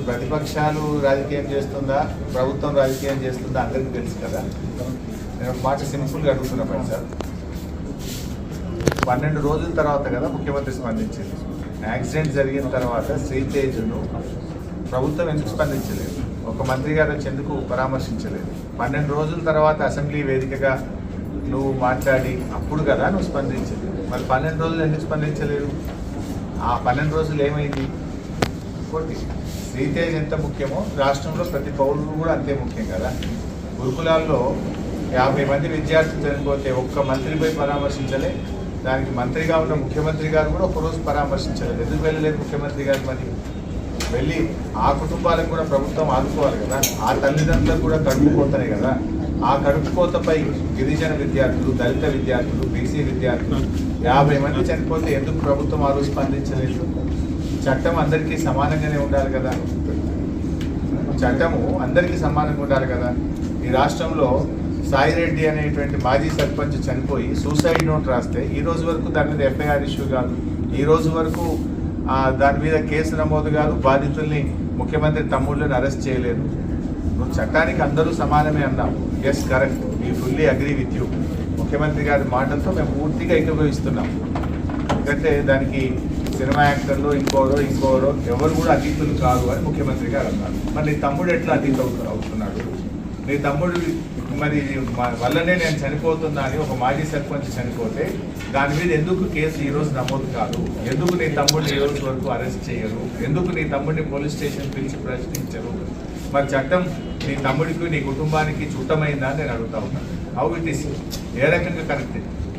ప్రతిపక్షాలు రాజకీయం చేస్తుందా, ప్రభుత్వం రాజకీయం చేస్తుందా అందరికీ తెలుసు కదా. నేను ఒక మాట సింపుల్గా అడుగుతున్నా సార్. 12 రోజుల తర్వాత కదా ముఖ్యమంత్రి స్పందించింది. యాక్సిడెంట్ జరిగిన తర్వాత శ్రీతేజ్ను ప్రభుత్వం ఎందుకు స్పందించలేదు? ఒక మంత్రి గారు వచ్చి ఎందుకు పరామర్శించలేదు? 12 రోజుల తర్వాత అసెంబ్లీ వేదికగా నువ్వు మాట్లాడి అప్పుడు కదా నువ్వు స్పందించింది. మరి 12 రోజులు ఎందుకు స్పందించలేదు? ఆ 12 రోజులు ఏమైంది? ఇంకోటి, శ్రీతేజ్ ఎంత ముఖ్యమో రాష్ట్రంలో ప్రతి పౌరుడు కూడా అంతే ముఖ్యం కదా. గురుకులాల్లో 50 మంది విద్యార్థులు చనిపోతే ఒక్క మంత్రిపై పరామర్శించలే. దానికి మంత్రిగా ఉన్న ముఖ్యమంత్రి గారు కూడా ఒకరోజు పరామర్శించలేదు. ఎందుకు వెళ్ళలేదు ముఖ్యమంత్రి గారు? మరి వెళ్ళి ఆ కుటుంబాలకు కూడా ప్రభుత్వం ఆదుకోవాలి కదా. ఆ తల్లిదండ్రులకు కూడా కడుపుకోతనే కదా. ఆ కడుపుకోతపై గిరిజన విద్యార్థులు, దళిత విద్యార్థులు, బీసీ విద్యార్థులు 50 మంది చనిపోతే ఎందుకు ప్రభుత్వం ఆ రోజు స్పందించలేదు? చట్టం అందరికీ సమానంగానే ఉండాలి కదా. చట్టము అందరికీ సమానంగా ఉండాలి కదా. ఈ రాష్ట్రంలో సాయిరెడ్డి అనేటువంటి మాజీ సర్పంచ్ చనిపోయి సూసైడ్ నోట్ రాస్తే ఈ రోజు వరకు దాని మీద ఎఫ్ఐఆర్ ఇష్యూ కాదు. ఈ రోజు వరకు దాని మీద కేసు నమోదు కాదు. బాధితుల్ని ముఖ్యమంత్రి తమ్ముళ్ళని అరెస్ట్ చేయలేదు. నువ్వు చట్టానికి అందరూ సమానమే అన్నావు. Yes, correct, we fully agree with you. ముఖ్యమంత్రి గారి మాటలతో మేము పూర్తిగా ఏకీభవిస్తున్నాం. ఎందుకంటే దానికి సినిమా యాక్టర్లు ఇంకోరో ఎవరు కూడా అతీతులు కాదు అని ముఖ్యమంత్రి గారు అన్నారు. మరి నీ తమ్ముడు ఎట్లా అతీత అవుతున్నాడు? నీ తమ్ముడు మరి వల్లనే నేను చనిపోతున్నా అని ఒక మాజీ సర్పంచ్ చనిపోతే దాని మీద ఎందుకు కేసు ఈరోజు నమోదు కాదు? ఎందుకు నీ తమ్ముడిని ఈ రోజు వరకు అరెస్ట్ చేయరు? ఎందుకు నీ తమ్ముడిని పోలీస్ స్టేషన్ పిలిచి ప్రశ్నించరు? మరి చట్టం నీ తమ్ముడికి నీ కుటుంబానికి చుట్టమైందా అని నేను అడుగుతా ఉన్నాను. How it is? ఏ రకంగా కరెక్ట్?